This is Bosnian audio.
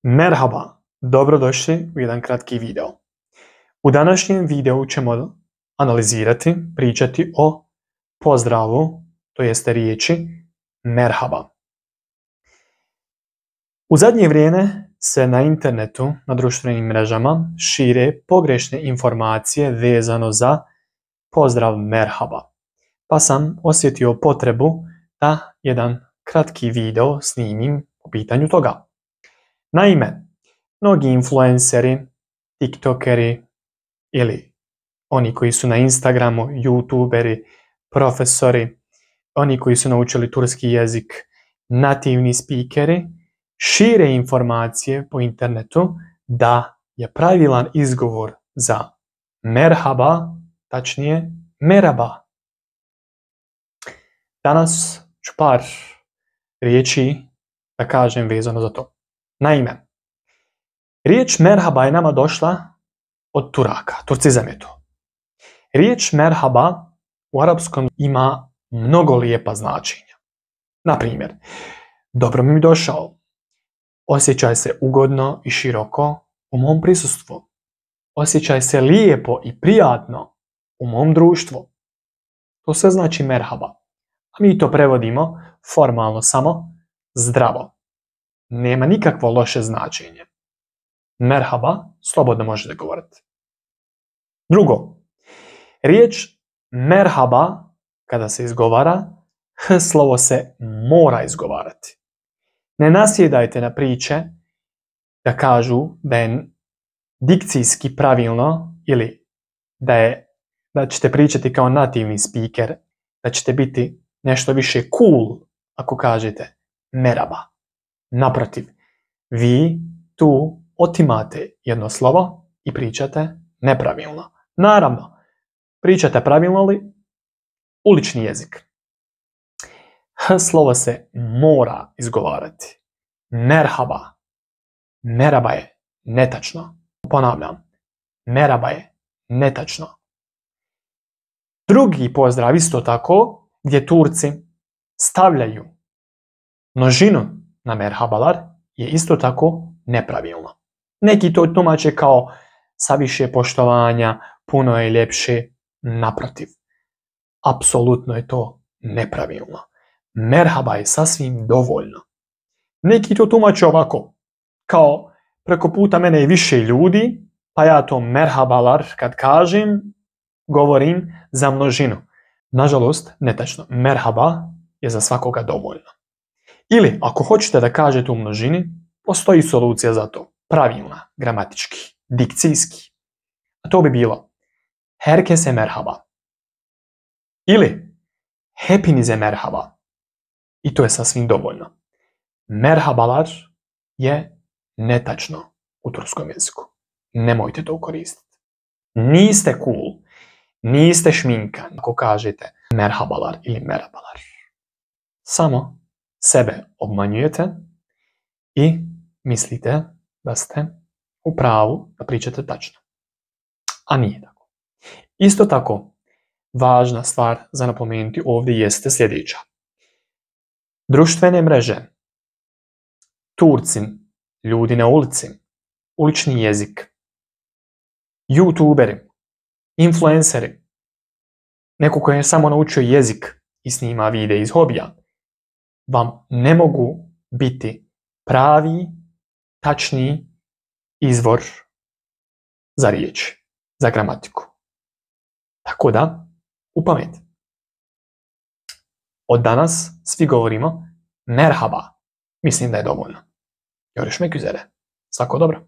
Merhaba, dobrodošli u jedan kratki video. U današnjem videu ćemo analizirati, pričati o pozdravu, to jeste riječi merhaba. U zadnje vrijeme se na internetu, na društvenim mrežama šire pogrešne informacije vezano za pozdrav merhaba. Pa sam osjetio potrebu da jedan kratki video snimim po pitanju toga. Naime, mnogi influenceri, tiktokeri ili oni koji su na Instagramu, youtuberi, profesori, oni koji su naučili turski jezik, nativni speakeri, šire informacije po internetu da je pravilan izgovor za merhaba, tačnije meraba. Danas ću par riječi da kažem vezano za to. Naime, riječ merhaba je nama došla od Turaka, Turcizam je to. Riječ merhaba u arapskom ima mnogo lijepa značenja. Na primjer, dobro mi došao, osjećaj se ugodno i široko u mom prisustvu, osjećaj se lijepo i prijatno u mom društvu. To sve znači merhaba, a mi to prevodimo formalno samo zdravo. Nema nikakvo loše značenje. Merhaba slobodno možete govoriti. Drugo, riječ merhaba kada se izgovara, h slovo se mora izgovarati. Ne nasjedajte na priče da kažu da je dikcijski pravilno ili da ćete pričati kao nativni speaker, da ćete biti nešto više cool ako kažete merhaba. Naprotiv, vi tu otimate jedno slovo i pričate nepravilno. Naravno, pričate pravilno, ali ulični jezik. H slovo se mora izgovarati. Merhaba. Merhaba je netačno. Ponavljam, merhaba je netačno. Drugi pozdrav isto tako, gdje Turci stavljaju množinu na merhabalar, je isto tako nepravilno. Neki to tumače kao sa više poštovanja, puno je ljepše, naprotiv. Apsolutno je to nepravilno. Merhaba je sasvim dovoljno. Neki to tumače ovako, kao preko puta mene je više ljudi, pa ja to merhabalar kad kažem, govorim za množinu. Nažalost, netačno. Merhaba je za svakoga dovoljno. Ili, ako hoćete da kažete u množini, postoji solucija za to. Pravilna, gramatički, dikcijski. A to bi bilo herkese merhaba. Ili hepinize merhaba. I to je sasvim dovoljno. Merhabalar je netačno u turskom jeziku. Nemojte to koristiti. Niste cool, niste šminkan ako kažete merhabalar ili merabalar. Samo sebe obmanjujete i mislite da ste u pravu, da pričate tačno. A nije tako. Isto tako, važna stvar za napomenuti ovdje jeste sljedeća. Društvene mreže, Turci, ljudi na ulici, ulični jezik, youtuberi, influenceri, neko koji je samo naučio jezik i snima videe iz hobija, vam ne mogu biti pravi, tačni izvor za riječ, za gramatiku. Tako da, u pamet. Od danas svi govorimo merhaba. Mislim da je dovoljno. Görüşmek üzere. Svako dobro.